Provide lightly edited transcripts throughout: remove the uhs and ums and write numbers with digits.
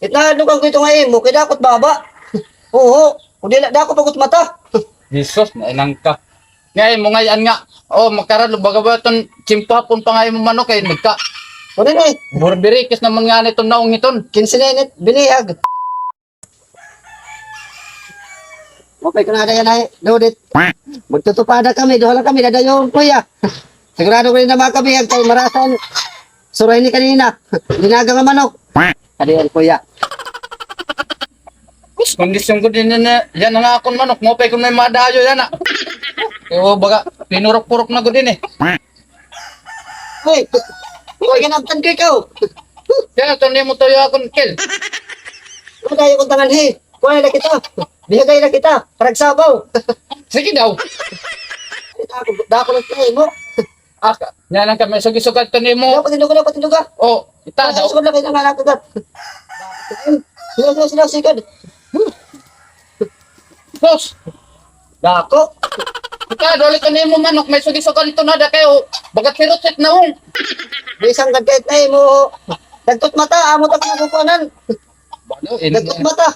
Itnahadugan ko ito nga imo, kaya dakot baba. Oo, kundi dakot pagot mata. Jesus, nainang ka. Ngayon mo ngayon nga, makaralo, baga ba itong chimpapon pa ngayon mo manok, kayo nagka. Kunin eh, Burbirikis naman nga nitong naong iton. 15 na init, binihag. Okay ko na yan ay, Dodit. Magtutupada kami, doon lang kami, dadayon kuya. Sigurado ko rin na mga kabihag kay marasan. Suray ni kanina, linagang ang manok. Kadiyan kuya. Kondisyon ko din yan nga akong manok, mopay kung may madayo yan Kaya baga, pinurok-purok na ko din Hoy, hoy, ganaptan ko ikaw. Kaya ito mo tayo akong kill. Ano tayo kong tangan he? Kuha na kita. Bihagay na kita. Paragsabaw. Sige daw. Dako lang tayo mo. Yan ang kami, sugi-sugat ito mo. Dapat tinuga. Ita daw. Dapat lang kayo nga nakagat. Sila sikad. Sos, Dako. ita daw ulit mo manok, may sugi-sugat ito na da kayo. Bagat sirot-sit na hong. Bisang gagkait na mo. Dagtot mata, amo tak na kukuanan. Dagtot mata.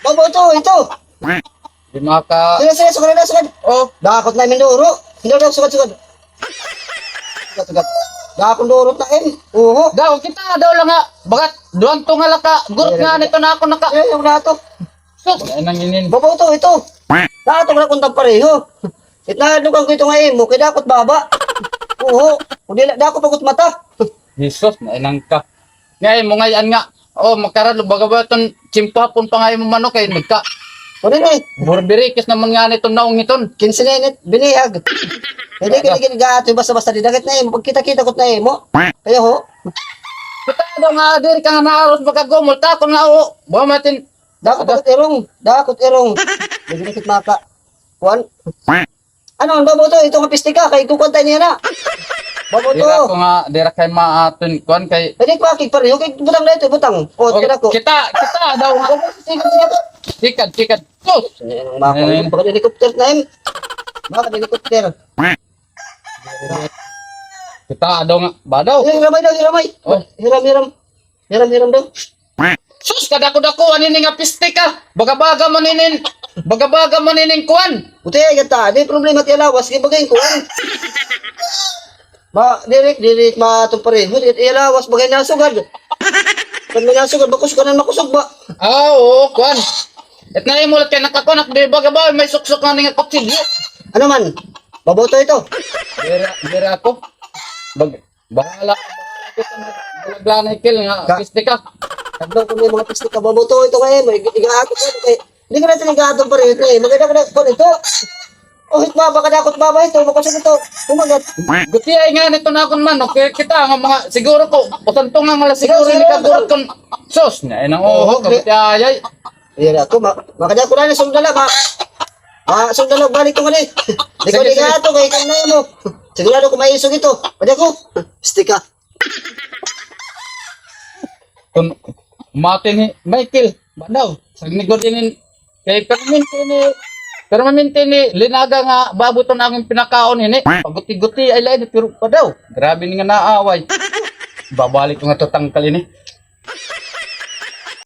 Babo ito. Di maka... Sila, sugad. Dakot na minduro. Minduro, sugad. Sugad. Dakot durot na Oo. Daw, kita daw lang bagat, doon to nga laka, gurot nga nito na ako naka... Yung dato. Sos, ay nanginin. Babo ito. Dato na kuntang pareho. Itnahadugan ko ito nga imo, kaya dakot baba. Oo. Kundi dakot pagot mata. Jesus, nainang ka. Ngayon mo ngayon nga, makaralo, baga ba itong chimpapon pa ngayon mo manok, kayo nagka. Kunin eh. Burbirikis naman nga nitong naong iton. 15 na init, binihag. Hindi gato yung basta-basta didakit na imo. Pag kita-kita ko na imo. Kaya ho. Kita daw nga, diri ka nga naaros baka gumol, tako nga Bawa matin, Dakot irong. Biglikit maka. Kuan. Ano, ang babo to? Ito nga pistika. Kay kukuntay niya na. Babo to. dira ko nga, dira kay maaton, kuan kay... Pwede ko akig pareho. Kay butang na ito, butang. Tira ko. Kita daw. Sikad. Sos! Makong baka helicopter na yun. Baka helicopter. Kita daw nga, badaw. Hiramay. Hiram daw. Sus, kadako-dako, anini nga pistik Baga-baga maninin kuan. Buti ay gata. Di problema ti alawas. Kaya bagay ko. Dirik matong pareho. Ilawas bagay nasugad. Pag may nasugad, makusog ba? Oo, kuan. At na imulat kay nakakonak, di baga-baga, may suksok na nga kutsilyo. Ano man? Baboto ito. Dira ako. Bahala kita na balaglanay kill nga pistik Tagdaw ko may mga pistik ka. Baboto ito kayo. May igahato ko. Hindi ka natin igahato pareho ito eh. Maganda ka na po ito. Hitma, baka dakot baba ito. Makusog ito. Kumagat. Guti ay nga nito na akong manok. Kita nga mga siguro ko. Utanto nga mala siguro ni kagurot kong sos niya. Inang guti ay. Ayan ako. Makadya ko na sundala ba? Sundala balik ko nga eh. Hindi ko igahato kay kanay mo. Sigurado ko may isog ito. Padya ko. Pistik ka. Kung matin ni Michael, badaw. Sagnigod din kay permanente ni linaga nga babuton akong pinakaon ini. Paguti-guti ay lain pero padaw. Grabe ni nga naaway. Babalik ko nga to tangkal ini.